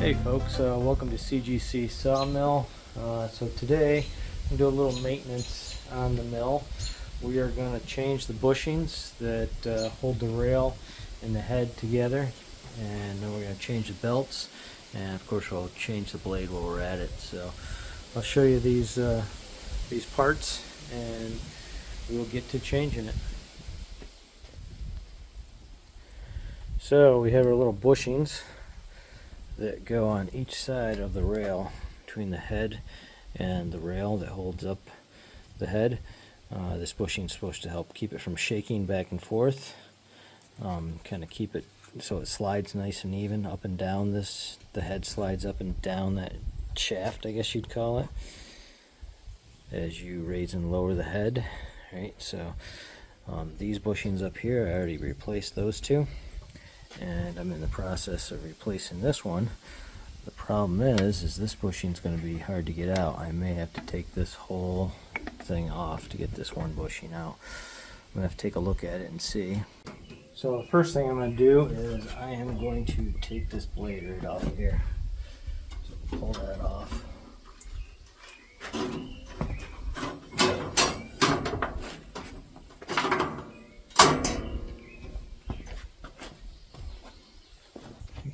Hey folks, welcome to CGC Sawmill. So today I'm going to do a little maintenance on the mill. We are going to change the bushings that hold the rail and the head together, and then we're going to change the belts, and of course we'll change the blade while we're at it. So I'll show you these parts and we'll get to changing it. So we have our little bushings that go on each side of the rail between the head and the rail that holds up the head. This bushing is supposed to help keep it from shaking back and forth, kind of keep it so it slides nice and even up and down. The head slides up and down that shaft, I guess you'd call it, as you raise and lower the head, right? So these bushings up here, I already replaced those two, and I'm in the process of replacing this one. The problem is this bushing is going to be hard to get out. I may have to take this whole thing off to get this one bushing out. I'm going to have to take a look at it and see. So the first thing I'm going to do is I am going to take this blade right off of here. So pull that off.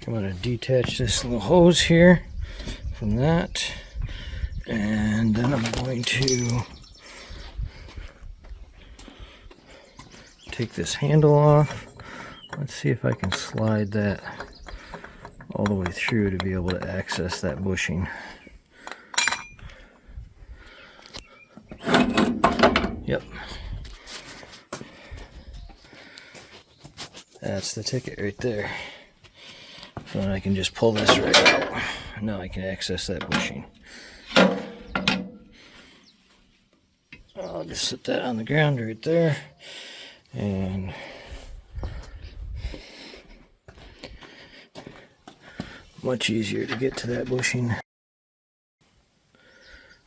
I'm going to detach this little hose here from that, and then I'm going to take this handle off. Let's see if I can slide that all the way through to be able to access that bushing. Yep. That's the ticket right there. So then I can just pull this right out. Now I can access that bushing. I'll just set that on the ground right there. And much easier to get to that bushing.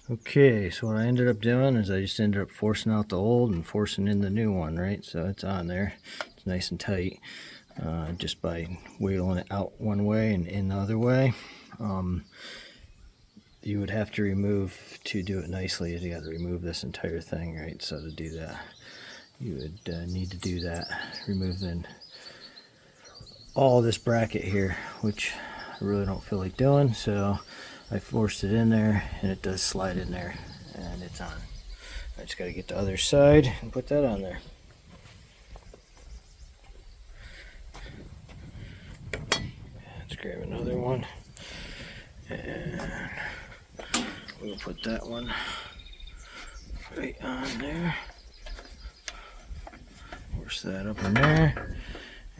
Okay, so what I ended up doing is I just ended up forcing out the old and forcing in the new one, right? So it's on there. It's nice and tight. Just by wheeling it out one way and in the other way. You would have to remove, to do it nicely, you got to remove this entire thing, right? So to do that, you would need to do that. Remove then all this bracket here, which I really don't feel like doing, so I forced it in there, and it does slide in there, and it's on. I just got to get the other side and put that on there. Let's grab another one, and we'll put that one right on there. Force that up in there,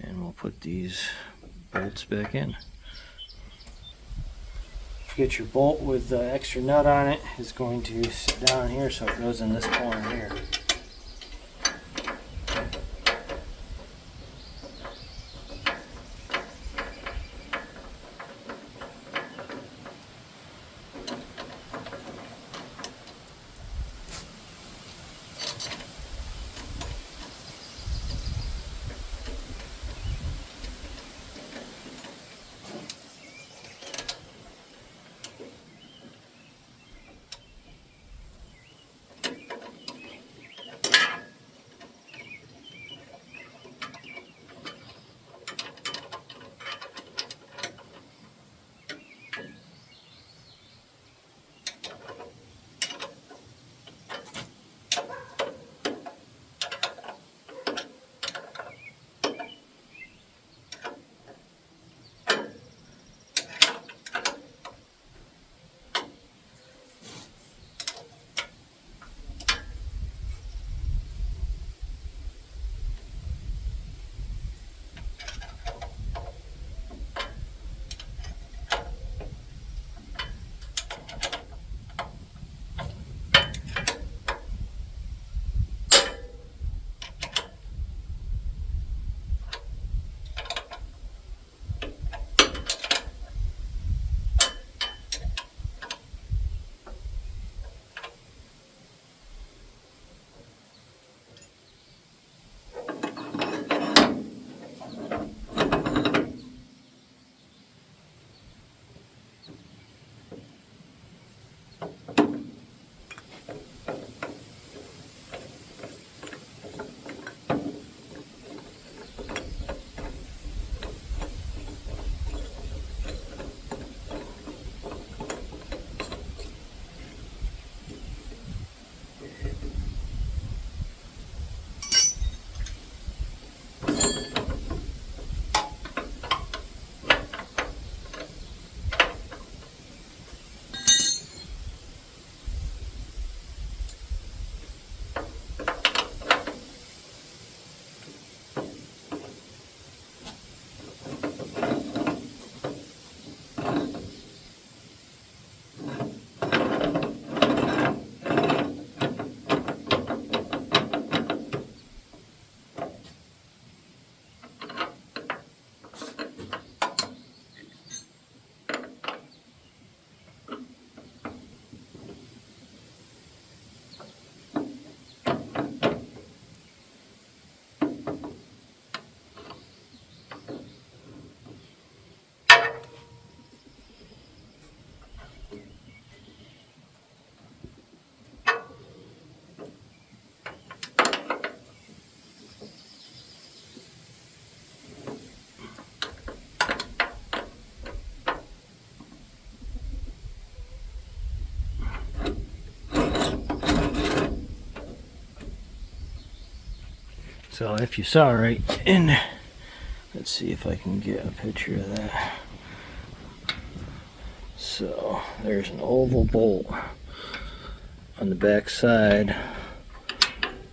and we'll put these bolts back in. Get your bolt with the extra nut on it is going to sit down here, so it goes in this corner here. So if you saw right in, let's see if I can get a picture of that. So there's an oval bolt on the back side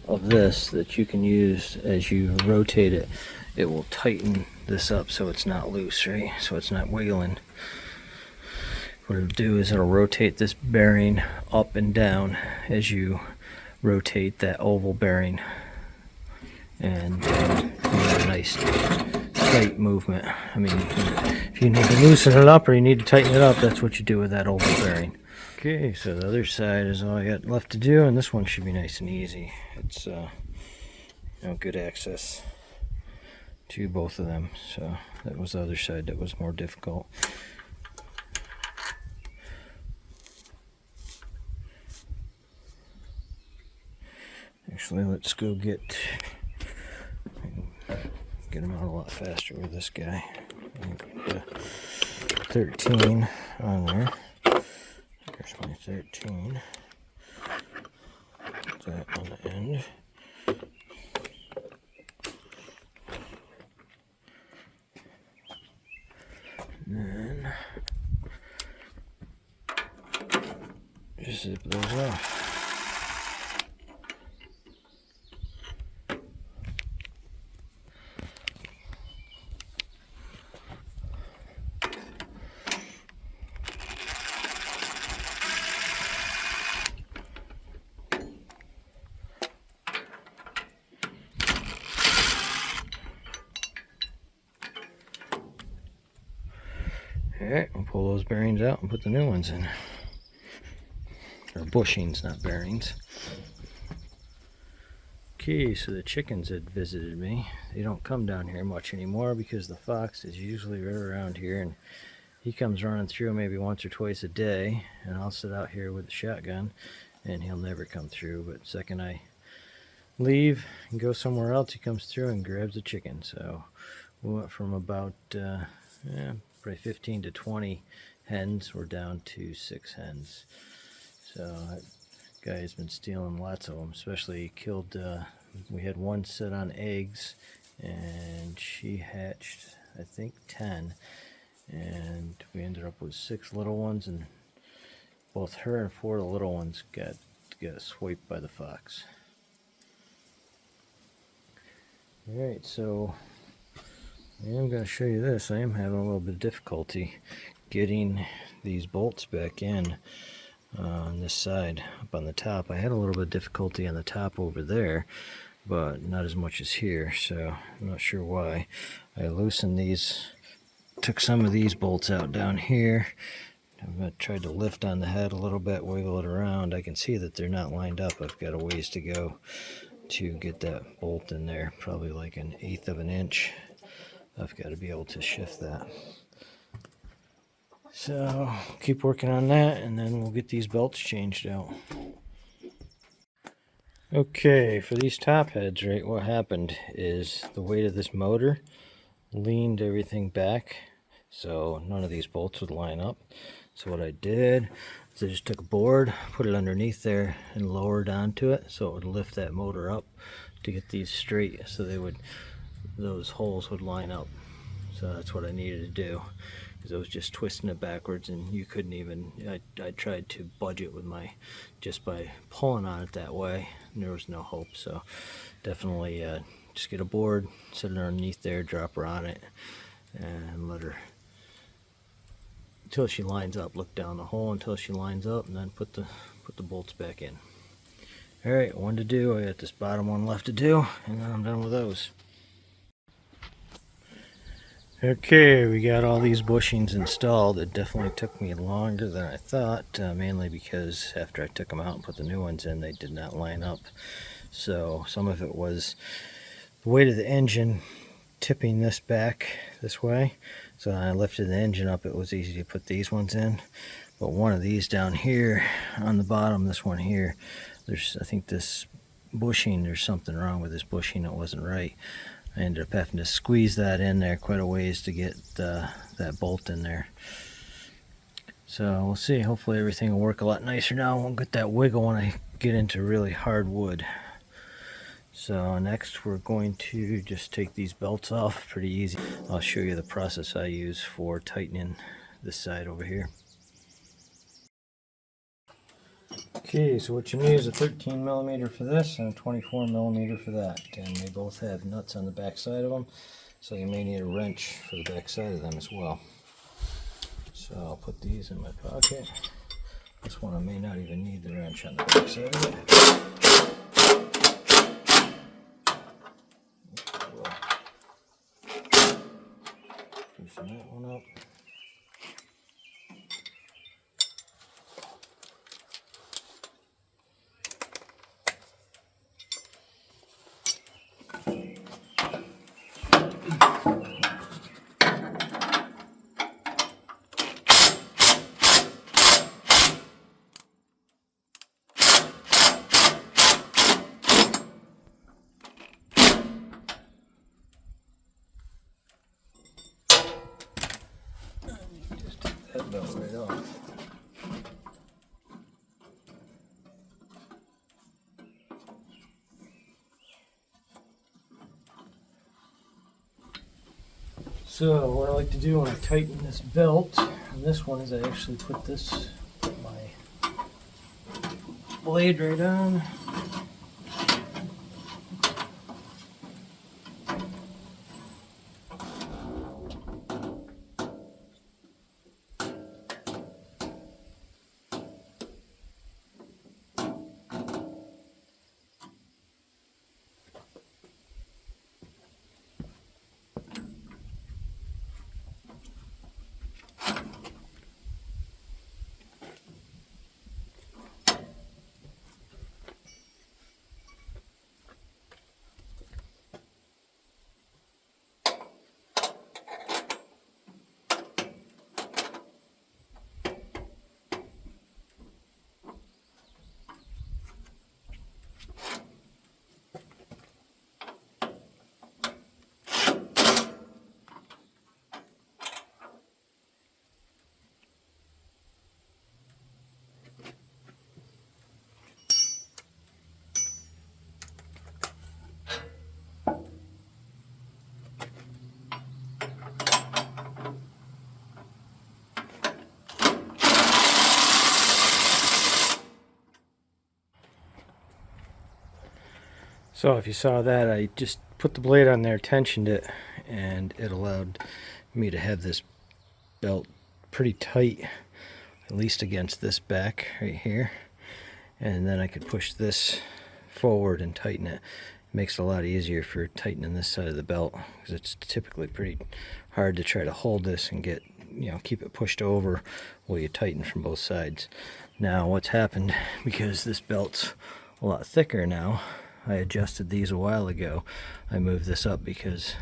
of this that you can use as you rotate it. It will tighten this up so it's not loose, right? So it's not wiggling. What it'll do is it'll rotate this bearing up and down as you rotate that oval bearing, and you get a nice tight movement. I mean, if you need to loosen it up or you need to tighten it up, that's what you do with that oval bearing. Okay, so the other side is all I got left to do, and this one should be nice and easy. It's good access to both of them. So that was the other side that was more difficult. Actually, let's go get them out a lot faster with this guy. 13 on there. There's my 13. Put that on the end. And then just zip those off. Alright, we'll pull those bearings out and put the new ones in. Or bushings, not bearings. Okay, so the chickens had visited me. They don't come down here much anymore because the fox is usually right around here, and he comes running through maybe once or twice a day, and I'll sit out here with the shotgun and he'll never come through. But the second I leave and go somewhere else, he comes through and grabs a chicken. So we went from about probably 15 to 20 hens. We're down to 6 hens. So that guy has been stealing lots of them, especially killed, we had one sit on eggs and she hatched, I think, 10. And we ended up with 6 little ones, and both her and 4 of the little ones got swiped by the fox. Alright, so I am going to show you this. I am having a little bit of difficulty getting these bolts back in on this side up on the top. I had a little bit of difficulty on the top over there, but not as much as here, so I'm not sure why. I loosened these, took some of these bolts out down here. I've tried to lift on the head a little bit, wiggle it around. I can see that they're not lined up. I've got a ways to go to get that bolt in there, probably like 1/8 of an inch. I've got to be able to shift that. So keep working on that, and then we'll get these belts changed out. Okay, for these top heads, right, what happened is the weight of this motor leaned everything back, so none of these bolts would line up. So what I did is I just took a board, put it underneath there, and lowered onto it so it would lift that motor up to get these straight, so those holes would line up. So that's what I needed to do, because I was just twisting it backwards, and you couldn't even, I tried to budge it with just by pulling on it that way, and there was no hope. So definitely just get a board, set it underneath there, drop her on it, and let her, until she lines up, look down the hole until she lines up, and then put the bolts back in. Alright, one to do. I got this bottom one left to do, and then I'm done with those. Okay, we got all these bushings installed. It definitely took me longer than I thought, mainly because after I took them out and put the new ones in, they did not line up. So some of it was the weight of the engine tipping this back this way. So when I lifted the engine up, it was easy to put these ones in. But one of these down here on the bottom, this one here, I think this bushing, there's something wrong with this bushing. It wasn't right. I ended up having to squeeze that in there quite a ways to get that bolt in there. So we'll see. Hopefully everything will work a lot nicer now. I won't get that wiggle when I get into really hard wood. So next we're going to just take these belts off. Pretty easy. I'll show you the process I use for tightening this side over here. Okay, so what you need is a 13mm for this and a 24mm for that, and they both have nuts on the back side of them, so you may need a wrench for the back side of them as well. So I'll put these in my pocket. This one I may not even need the wrench on the back side of it. Loosen that one up. Just take that belt right off. So what I like to do when I tighten this belt, and this one is I actually put my blade right on. So if you saw that, I just put the blade on there, tensioned it, and it allowed me to have this belt pretty tight, at least against this back right here. And then I could push this forward and tighten it. It makes it a lot easier for tightening this side of the belt, because it's typically pretty hard to try to hold this and get, keep it pushed over while you tighten from both sides. Now what's happened, because this belt's a lot thicker now, I adjusted these a while ago. I moved this up because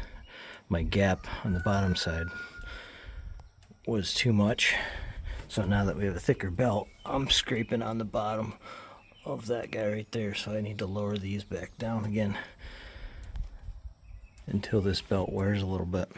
my gap on the bottom side was too much. So now that we have a thicker belt, I'm scraping on the bottom of that guy right there. So I need to lower these back down again until this belt wears a little bit.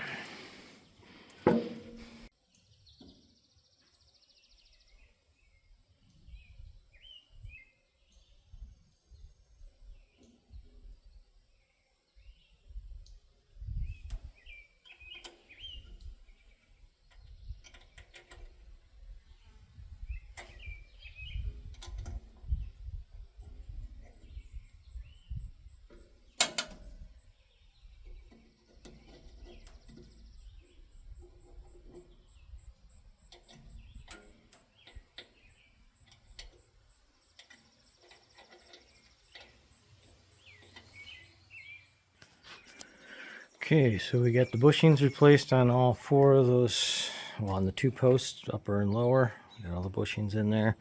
Okay, so we got the bushings replaced on all four of those, well, on the two posts, upper and lower. Got all the bushings in there.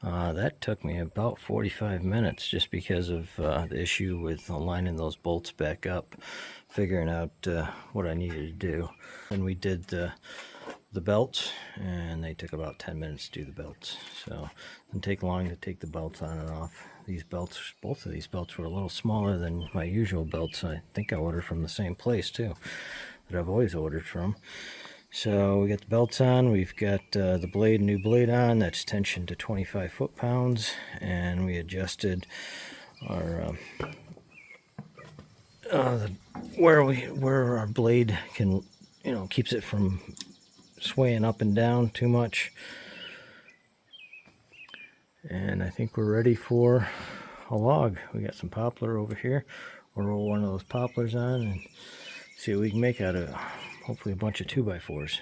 That took me about 45 minutes just because of the issue with lining those bolts back up, figuring out what I needed to do. And we did the belts, and they took about 10 minutes to do the belts. So it didn't take long to take the belts on and off. These belts, both of these belts were a little smaller than my usual belts. I think I ordered from the same place too, that I've always ordered from. So we got the belts on, we've got the new blade on, that's tensioned to 25 foot-pounds, and we adjusted our where our blade can, keeps it from swaying up and down too much. And I think we're ready for a log. We got some poplar over here. We'll roll one of those poplars on and see what we can make out of it. Hopefully a bunch of 2x4s.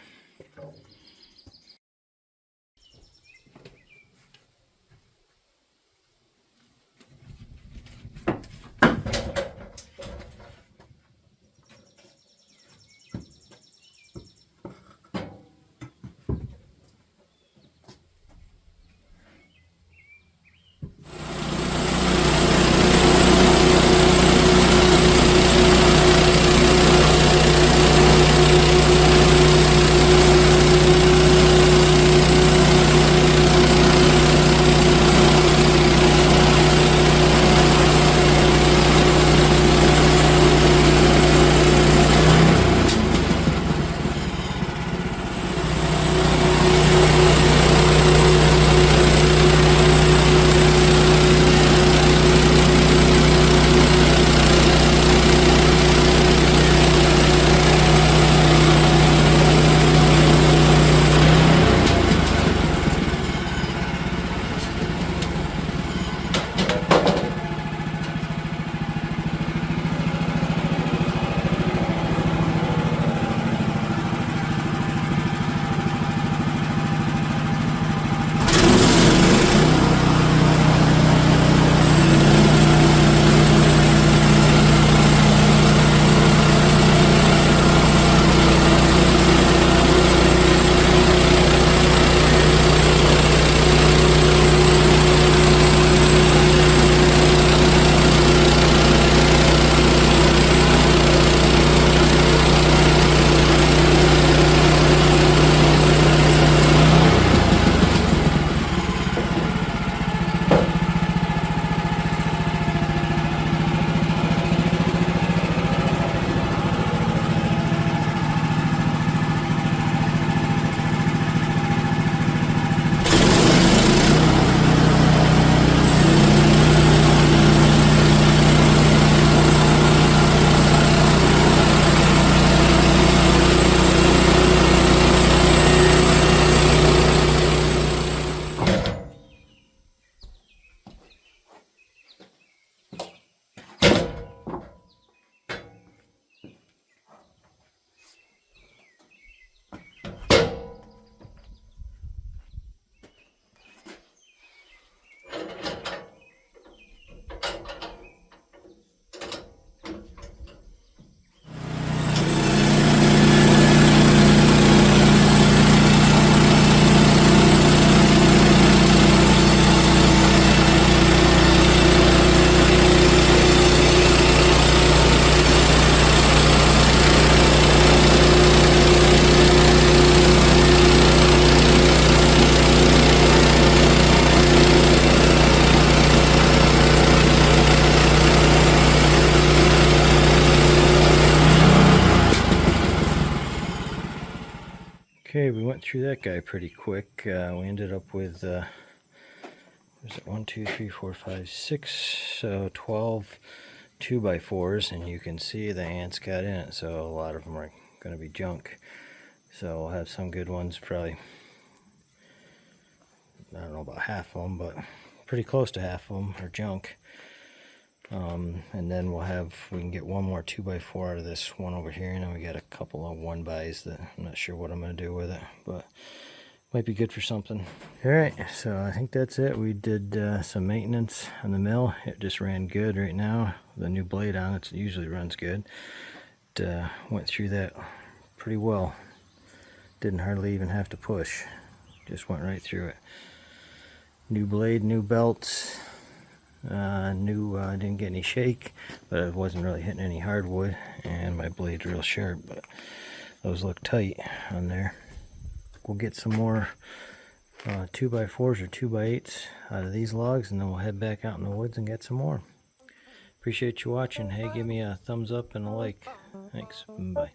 Okay, we went through that guy pretty quick. We ended up with, was it 1, 2, 3, 4, 5, 6, so 12 2x4s, and you can see the ants got in it, so a lot of them are going to be junk. So we'll have some good ones, probably, I don't know about half of them, but pretty close to half of them are junk. And then we can get one more 2x4 out of this one over here, and then we got a couple of 1xs that I'm not sure what I'm going to do with it, but might be good for something. Alright, so I think that's it. We did some maintenance on the mill. It just ran good right now. The new blade on it usually runs good. It went through that pretty well. Didn't hardly even have to push. Just went right through it. New blade, new belts. Didn't get any shake, but I wasn't really hitting any hardwood, and my blade's real sharp, but those look tight on there. We'll get some more 2x4s or 2x8s out of these logs, and then we'll head back out in the woods and get some more. Appreciate you watching. Hey, give me a thumbs up and a like. Thanks. Bye.